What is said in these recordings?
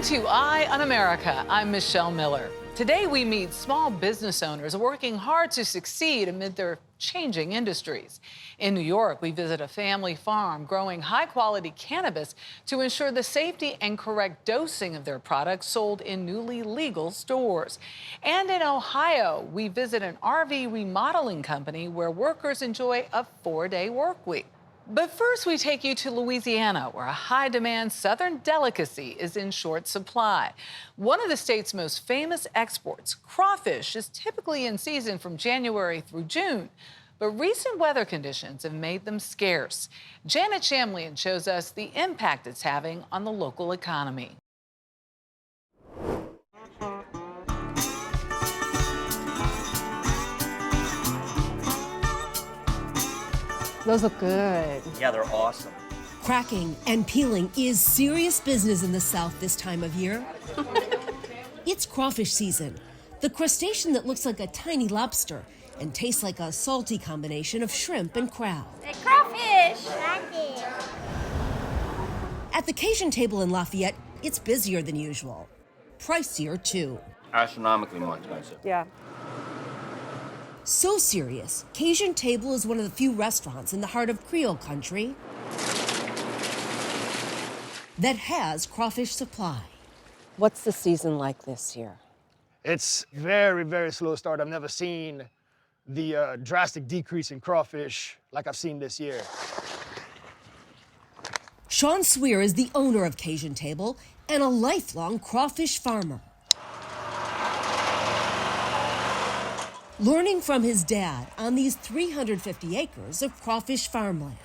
Welcome to Eye on America. I'm Michelle Miller. Today we meet small business owners working hard to succeed amid their changing industries. In New York, we visit a family farm growing high-quality cannabis to ensure the safety and correct dosing of their products sold in newly legal stores. And in Ohio, we visit an RV remodeling company where workers enjoy a 4-day work week. But first, we take you to Louisiana, where a high-demand Southern delicacy is in short supply. One of the state's most famous exports, crawfish, is typically in season from January through June. But recent weather conditions have made them scarce. Janet Shamlian shows us the impact it's having on the local economy. Those look good. Yeah, they're awesome. Cracking and peeling is serious business in the South this time of year. It's crawfish season, the crustacean that looks like a tiny lobster and tastes like a salty combination of shrimp and crab. The crawfish! At the Cajun table in Lafayette, it's busier than usual. Pricier, too. Astronomically more expensive. Yeah. So serious, Cajun Table is one of the few restaurants in the heart of Creole country that has crawfish supply. What's the season like this year? It's very, very slow start. I've never seen the drastic decrease in crawfish like I've seen this year. Sean Swear is the owner of Cajun Table and a lifelong crawfish farmer. Learning from his dad on these 350 acres of crawfish farmland.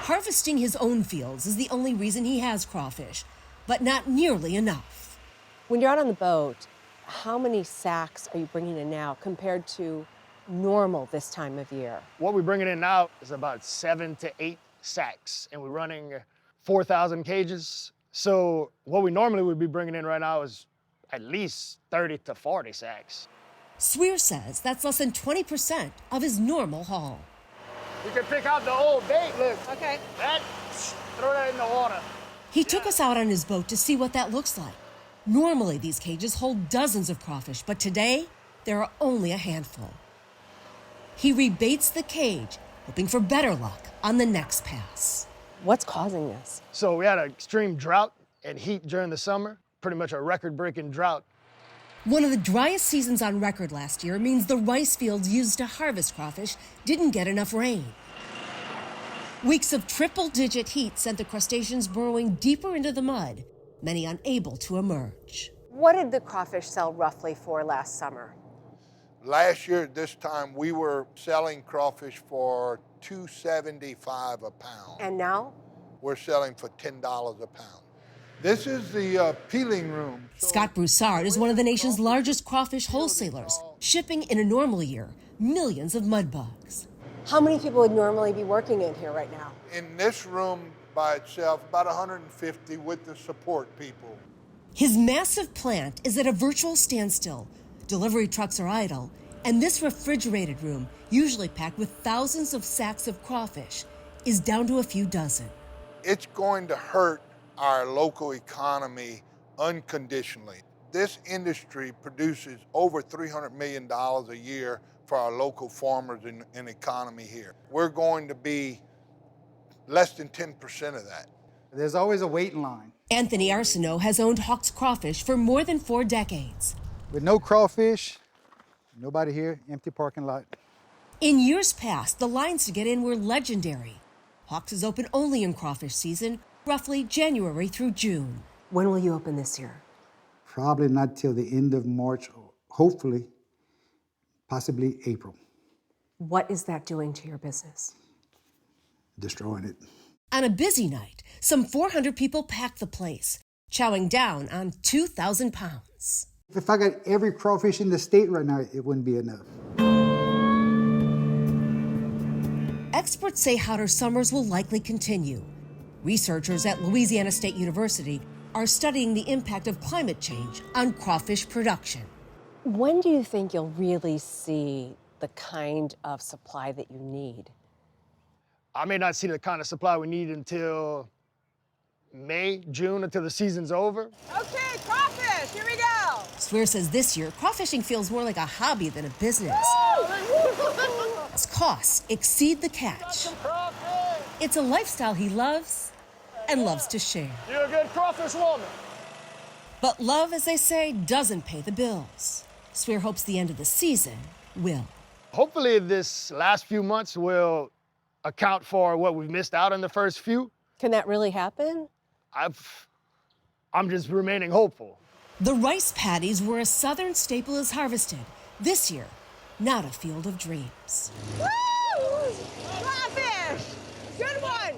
Harvesting his own fields is the only reason he has crawfish, but not nearly enough. When you're out on the boat, how many sacks are you bringing in now compared to normal this time of year? What we're bringing in now is about 7 to 8 sacks, and we're running 4,000 cages. So what we normally would be bringing in right now is at least 30 to 40 sacks. Swear says that's less than 20% of his normal haul. You can pick out the old bait, look. Okay. That, throw that in the water. He took us out on his boat to see what that looks like. Normally, these cages hold dozens of crawfish, but today, there are only a handful. He rebaits the cage, hoping for better luck on the next pass. What's causing this? So we had an extreme drought and heat during the summer, pretty much a record-breaking drought. One of the driest seasons on record last year means the rice fields used to harvest crawfish didn't get enough rain. Weeks of triple-digit heat sent the crustaceans burrowing deeper into the mud, many unable to emerge. What did the crawfish sell roughly for last summer? Last year at this time, we were selling crawfish for $2.75 a pound. And now? We're selling for $10 a pound. This is the peeling room. Scott Broussard is one of the nation's largest crawfish wholesalers, shipping in a normal year millions of mud bugs. How many people would normally be working in here right now? In this room by itself, about 150 with the support people. His massive plant is at a virtual standstill. Delivery trucks are idle, and this refrigerated room, usually packed with thousands of sacks of crawfish, is down to a few dozen. It's going to hurt our local economy unconditionally. This industry produces over $300 million a year for our local farmers and economy here. We're going to be less than 10% of that. There's always a waiting line. Anthony Arsenault has owned Hawk's Crawfish for more than 4 decades. With no crawfish, nobody here, empty parking lot. In years past, the lines to get in were legendary. Hawk's is open only in crawfish season, roughly January through June. When will you open this year? Probably not till the end of March, hopefully, possibly April. What is that doing to your business? Destroying it. On a busy night, some 400 people packed the place, chowing down on 2,000 pounds. If I got every crawfish in the state right now, it wouldn't be enough. Experts say hotter summers will likely continue. Researchers at Louisiana State University are studying the impact of climate change on crawfish production. When do you think you'll really see the kind of supply that you need? I may not see the kind of supply we need until May, June until the season's over. Okay, crawfish, here we go. Swear says this year, crawfishing feels more like a hobby than a business. As costs exceed the catch. It's a lifestyle he loves and loves to share. You're a good crawfish woman. But love, as they say, doesn't pay the bills. Swear hopes the end of the season will. Hopefully this last few months will account for what we've missed out on the first few. Can that really happen? I'm just remaining hopeful. The rice paddies where a southern staple is harvested. This year, not a field of dreams. Woo! Crawfish! Good one!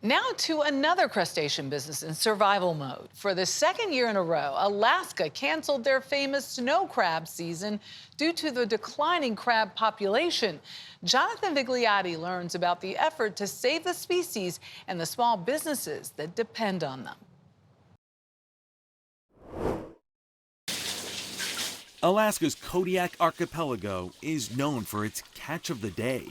Now to another crustacean business in survival mode. For the second year in a row, Alaska canceled their famous snow crab season due to the declining crab population. Jonathan Vigliotti learns about the effort to save the species and the small businesses that depend on them. Alaska's Kodiak Archipelago is known for its catch of the day.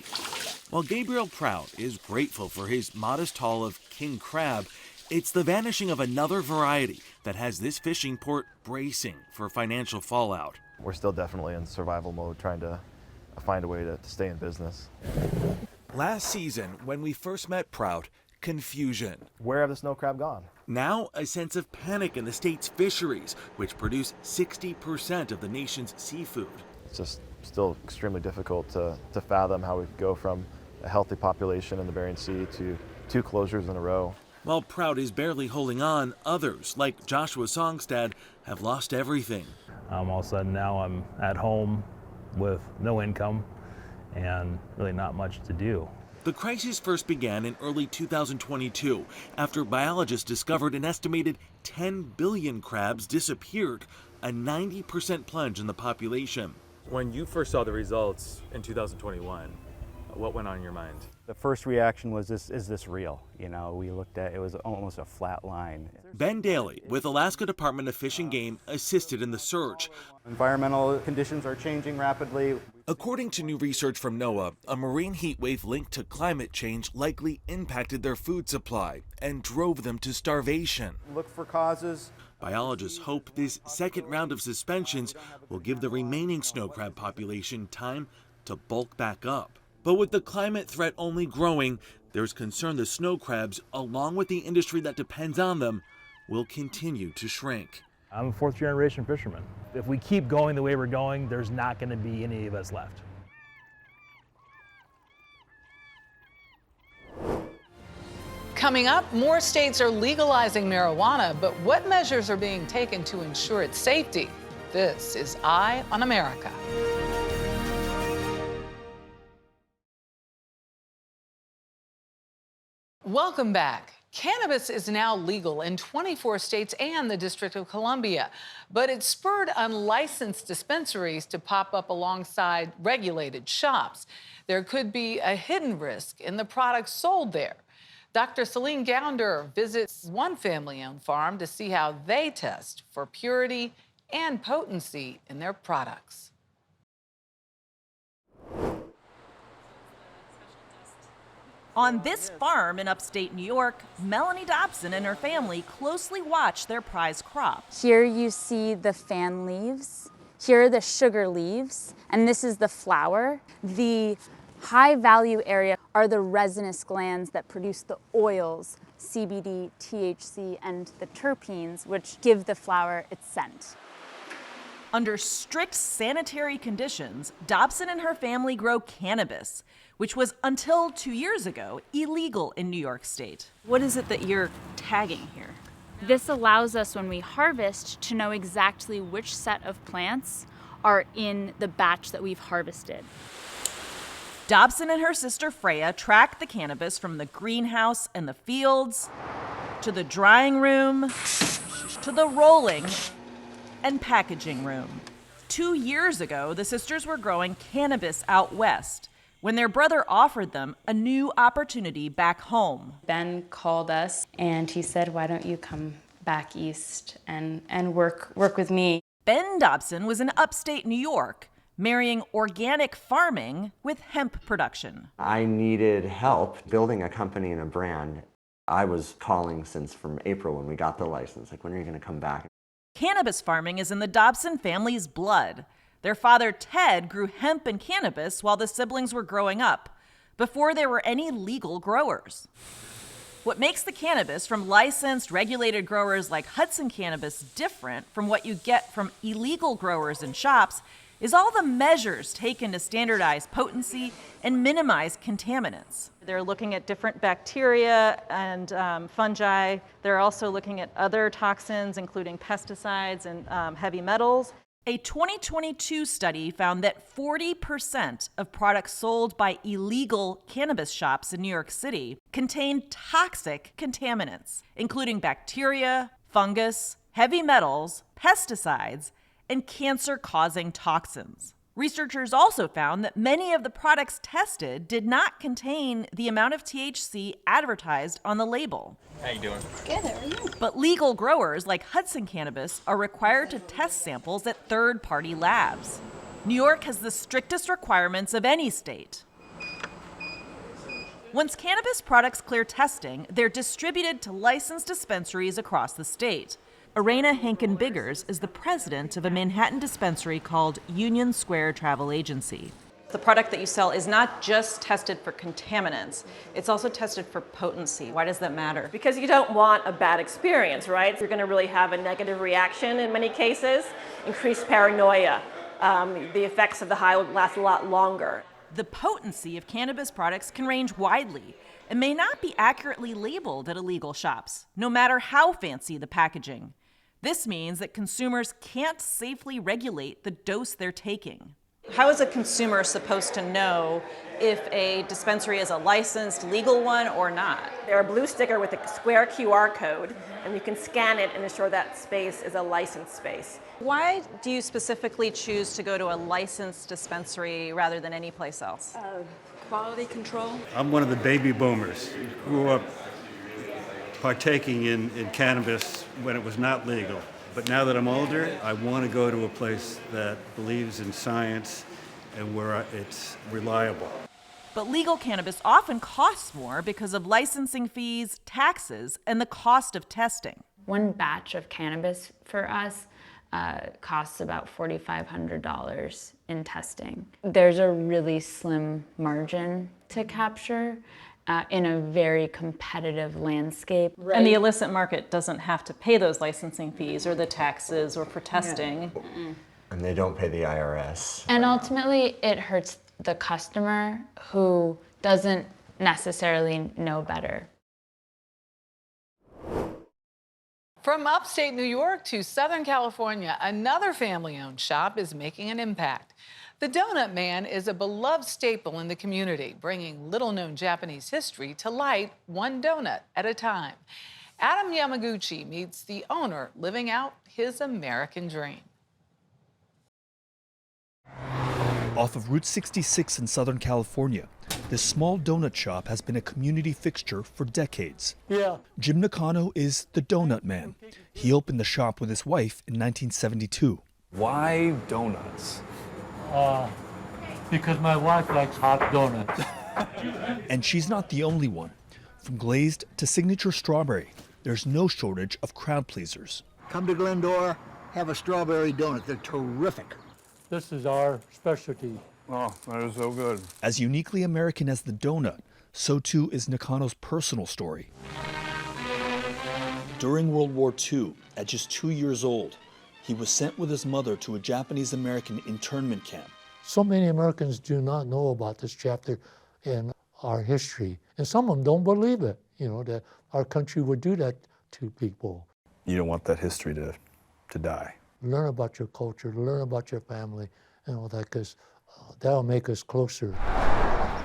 While Gabriel Prout is grateful for his modest haul of king crab, it's the vanishing of another variety that has this fishing port bracing for financial fallout. We're still definitely in survival mode, trying to find a way to stay in business. Last season, when we first met Prout, confusion. Where have the snow crab gone? Now, a sense of panic in the state's fisheries, which produce 60% of the nation's seafood. It's just still extremely difficult to fathom how we could go from a healthy population in the Bering Sea to 2 closures in a row. While Prout is barely holding on, others, like Joshua Songstad, have lost everything. All of a sudden now I'm at home with no income and really not much to do. The crisis first began in early 2022 after biologists discovered an estimated 10 billion crabs disappeared, a 90% plunge in the population. When you first saw the results in 2021, what went on in your mind? The first reaction was, is this real? You know, we looked at it was almost a flat line. Ben Daly with Alaska Department of Fish and Game assisted in the search. Environmental conditions are changing rapidly. According to new research from NOAA, a marine heat wave linked to climate change likely impacted their food supply and drove them to starvation. Look for causes. Biologists hope this second round of suspensions will give the remaining snow crab population time to bulk back up. But with the climate threat only growing, there's concern the snow crabs, along with the industry that depends on them, will continue to shrink. I'm a 4th generation fisherman. If we keep going the way we're going, there's not going to be any of us left. Coming up, more states are legalizing marijuana, but what measures are being taken to ensure its safety? This is Eye on America. Welcome back. Cannabis is now legal in 24 states and the District of Columbia, but it spurred unlicensed dispensaries to pop up alongside regulated shops. There could be a hidden risk in the products sold there. Dr. Celine Gounder visits one family-owned farm to see how they test for purity and potency in their products. On this farm in upstate New York, Melanie Dobson and her family closely watch their prize crop. Here you see the fan leaves, here are the sugar leaves, and this is the flower. The high value area are the resinous glands that produce the oils, CBD, THC, and the terpenes, which give the flower its scent. Under strict sanitary conditions, Dobson and her family grow cannabis, which was, until 2 years ago, illegal in New York State. What is it that you're tagging here? This allows us, when we harvest, to know exactly which set of plants are in the batch that we've harvested. Dobson and her sister Freya track the cannabis from the greenhouse and the fields, to the drying room, to the rolling and packaging room. 2 years ago, the sisters were growing cannabis out west when their brother offered them a new opportunity back home. Ben called us and he said, why don't you come back east and work with me? Ben Dobson was in upstate New York, marrying organic farming with hemp production. I needed help building a company and a brand. I was calling since from April when we got the license, like, when are you going to come back? Cannabis farming is in the Dobson family's blood. Their father, Ted, grew hemp and cannabis while the siblings were growing up, before there were any legal growers. What makes the cannabis from licensed, regulated growers like Hudson Cannabis different from what you get from illegal growers in shops is all the measures taken to standardize potency and minimize contaminants. They're looking at different bacteria and fungi. They're also looking at other toxins, including pesticides and heavy metals. A 2022 study found that 40% of products sold by illegal cannabis shops in New York City contained toxic contaminants, including bacteria, fungus, heavy metals, pesticides, and cancer-causing toxins. Researchers also found that many of the products tested did not contain the amount of THC advertised on the label. How you doing? Good, how are you? But legal growers like Hudson Cannabis are required to test samples at third-party labs. New York has the strictest requirements of any state. Once cannabis products clear testing, they're distributed to licensed dispensaries across the state. Arena Hankin-Biggers is the president of a Manhattan dispensary called Union Square Travel Agency. The product that you sell is not just tested for contaminants, it's also tested for potency. Why does that matter? Because you don't want a bad experience, right? You're going to really have a negative reaction in many cases, increased paranoia. The effects of the high will last a lot longer. The potency of cannabis products can range widely and may not be accurately labeled at illegal shops, no matter how fancy the packaging. This means that consumers can't safely regulate the dose they're taking. How is a consumer supposed to know if a dispensary is a licensed legal one or not? They're a blue sticker with a square QR code, and you can scan it and ensure that space is a licensed space. Why do you specifically choose to go to a licensed dispensary rather than any place else? Quality control. I'm one of the baby boomers who grew up partaking in cannabis when it was not legal. But now that I'm older, I want to go to a place that believes in science and where it's reliable. But legal cannabis often costs more because of licensing fees, taxes, and the cost of testing. One batch of cannabis for us costs about $4,500 in testing. There's a really slim margin to capture in a very competitive landscape. Right. And the illicit market doesn't have to pay those licensing fees or the taxes or for testing. Yeah. And they don't pay the IRS. And ultimately, it hurts the customer who doesn't necessarily know better. From upstate New York to Southern California, another family-owned shop is making an impact. The Donut Man is a beloved staple in the community, bringing little-known Japanese history to light one donut at a time. Adam Yamaguchi meets the owner living out his American dream. Off of Route 66 in Southern California, this small donut shop has been a community fixture for decades. Yeah. Jim Nakano is the Donut Man. He opened the shop with his wife in 1972. Why donuts? Because my wife likes hot donuts. And she's not the only one. From glazed to signature strawberry, there's no shortage of crowd pleasers. Come to Glendora, have a strawberry donut. They're terrific. This is our specialty. Oh, that is so good. As uniquely American as the donut, so too is Nakano's personal story. During World War II, at just 2 years old, he was sent with his mother to a Japanese-American internment camp. So many Americans do not know about this chapter in our history. And some of them don't believe it, that our country would do that to people. You don't want that history to die. Learn about your culture, learn about your family, and all that, because that'll make us closer.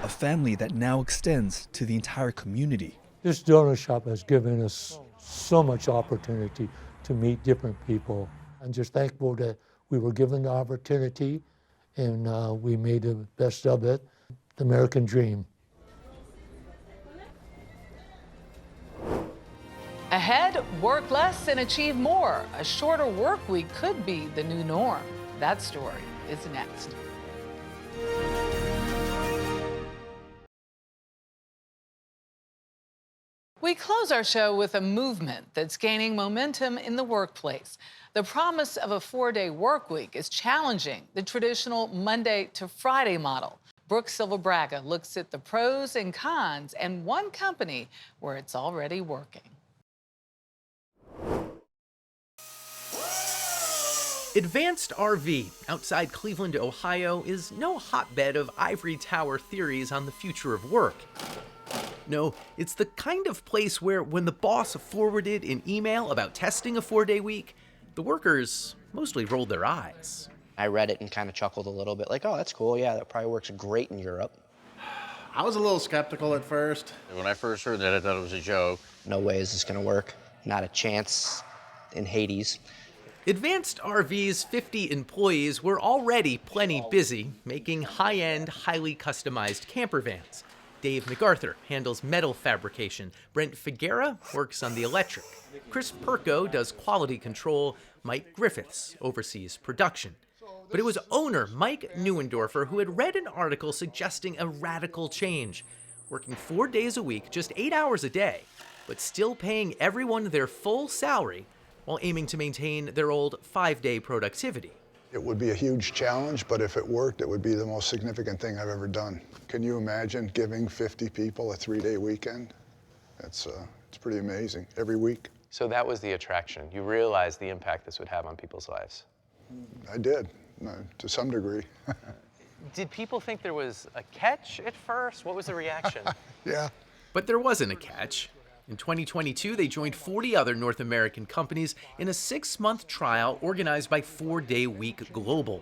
A family that now extends to the entire community. This donut shop has given us so much opportunity to meet different people. I'm just thankful that we were given the opportunity and we made the best of it, the American dream. Ahead, work less and achieve more. A shorter work week could be the new norm. That story is next. We close our show with a movement that's gaining momentum in the workplace. The promise of a 4-day work week is challenging the traditional Monday to Friday model. Brooke Silva-Braga looks at the pros and cons and one company where it's already working. Advanced RV outside Cleveland, Ohio, is no hotbed of ivory tower theories on the future of work. No, it's the kind of place where when the boss forwarded an email about testing a 4-day week, the workers mostly rolled their eyes. I read it and kind of chuckled a little bit, like, oh, that's cool, yeah, that probably works great in Europe. I was a little skeptical at first. When I first heard that, I thought it was a joke. No way is this gonna work. Not a chance in Hades. Advanced RV's 50 employees were already plenty busy making high-end, highly customized camper vans. Dave MacArthur handles metal fabrication. Brent Figuera works on the electric. Chris Perko does quality control. Mike Griffiths oversees production. But it was owner Mike Neuendorfer who had read an article suggesting a radical change. Working 4 days a week, just 8 hours a day, but still paying everyone their full salary while aiming to maintain their old 5-day productivity. It would be a huge challenge, but if it worked, it would be the most significant thing I've ever done. Can you imagine giving 50 people a 3-day weekend? It's pretty amazing, every week. So that was the attraction. You realized the impact this would have on people's lives. I did, to some degree. Did people think there was a catch at first? What was the reaction? Yeah. But there wasn't a catch. In 2022, they joined 40 other North American companies in a 6-month trial organized by 4-Day Week Global.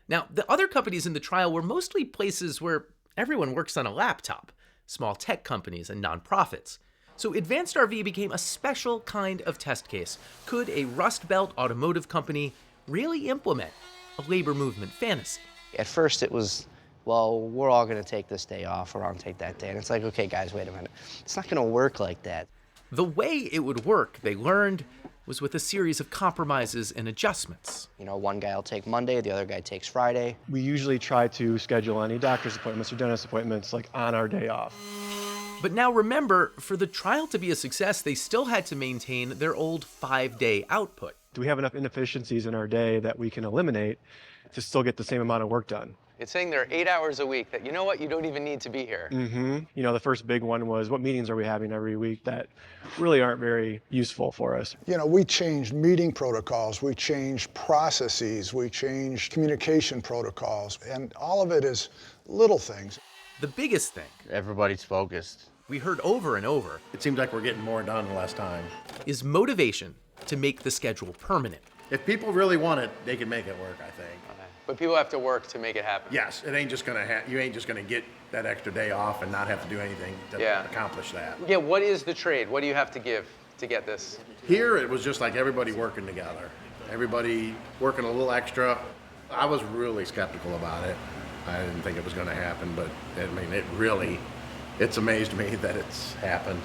Now, the other companies in the trial were mostly places where everyone works on a laptop, small tech companies and nonprofits. So Advanced RV became a special kind of test case. Could a Rust Belt automotive company really implement a labor movement fantasy? At first it was, well, we're all gonna take this day off, we're all gonna take that day. And it's like, okay, guys, wait a minute. It's not gonna work like that. The way it would work, they learned, was with a series of compromises and adjustments. You know, one guy will take Monday, the other guy takes Friday. We usually try to schedule any doctor's appointments or dentist appointments like on our day off. But now remember, for the trial to be a success, they still had to maintain their old 5-day output. Do we have enough inefficiencies in our day that we can eliminate to still get the same amount of work done? It's saying there are 8 hours a week that, you know what, you don't even need to be here. You know, the first big one was what meetings are we having every week that really aren't very useful for us. You know, we changed meeting protocols, we changed processes, we changed communication protocols, and all of it is little things. The biggest thing, everybody's focused. We heard over and over, It seems like we're getting more done in less time. is motivation to make the schedule permanent. If people really want it, they can make it work, I think. But people have to work to make it happen. Yes, it ain't just gonna you ain't just gonna get that extra day off and not have to do anything to accomplish that. Yeah, what is the trade? What do you have to give to get this? Here, it was just like everybody working together. Everybody working a little extra. I was really skeptical about it. I didn't think it was gonna happen, but I mean, it's amazed me that it's happened.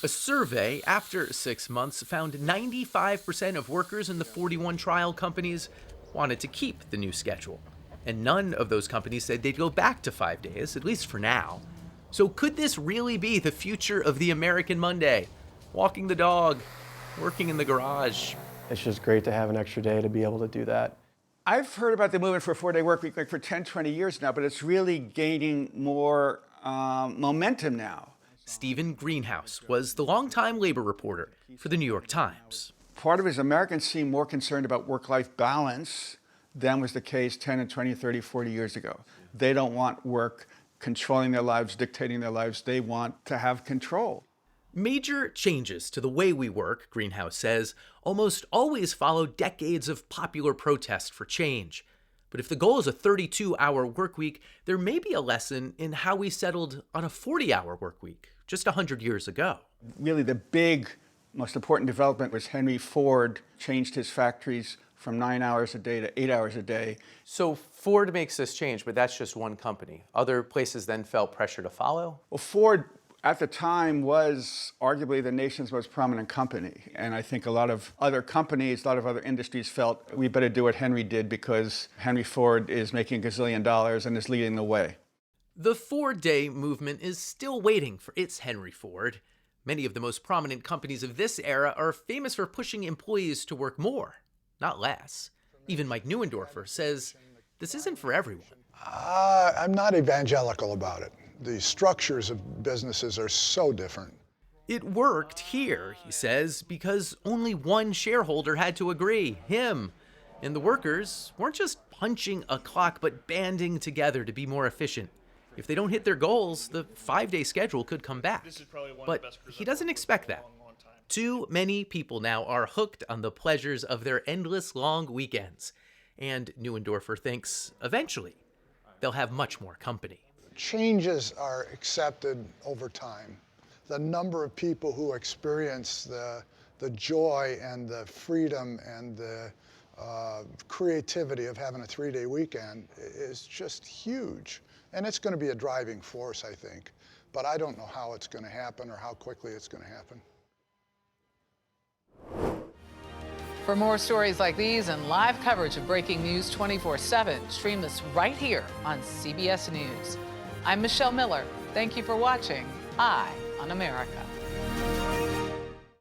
A survey after 6 months found 95% of workers in the 41 trial companies wanted to keep the new schedule. And none of those companies said they'd go back to 5 days, at least for now. So could this really be the future of the American Monday? Walking the dog, working in the garage. It's just great to have an extra day to be able to do that. I've heard about the movement for a 4-day work week like for 10, 20 years now, but it's really gaining more momentum now. Stephen Greenhouse was the longtime labor reporter for the New York Times. Part of it is Americans seem more concerned about work-life balance than was the case 10 and 20, 30, 40 years ago. They don't want work controlling their lives, dictating their lives. They want to have control. Major changes to the way we work, Greenhouse says, almost always follow decades of popular protest for change. But if the goal is a 32-hour work week, there may be a lesson in how we settled on a 40-hour work week just 100 years ago. Really, the big, most important development was Henry Ford changed his factories from 9 hours a day to 8 hours a day. So Ford makes this change, but that's just one company. Other places then felt pressure to follow? Well, Ford at the time was arguably the nation's most prominent company. And I think a lot of other companies, a lot of other industries felt we better do what Henry did because Henry Ford is making $1 gazillion and is leading the way. The 4-day movement is still waiting for its Henry Ford. Many of the most prominent companies of this era are famous for pushing employees to work more, not less. Even Mike Neuendorfer says this isn't for everyone. I'm not evangelical about it. The structures of businesses are so different. It worked here, he says, because only one shareholder had to agree, him. And the workers weren't just punching a clock, but banding together to be more efficient. If they don't hit their goals, the 5-day schedule could come back. But he doesn't expect that. Too many people now are hooked on the pleasures of their endless long weekends. And Neuendorfer thinks eventually they'll have much more company. Changes are accepted over time. The number of people who experience the joy and the freedom and the creativity of having a 3-day weekend is just huge. And it's going to be a driving force, I think. But I don't know how it's going to happen or how quickly it's going to happen. For more stories like these and live coverage of breaking news 24/7, stream this right here on CBS News. I'm Michelle Miller. Thank you for watching Eye on America.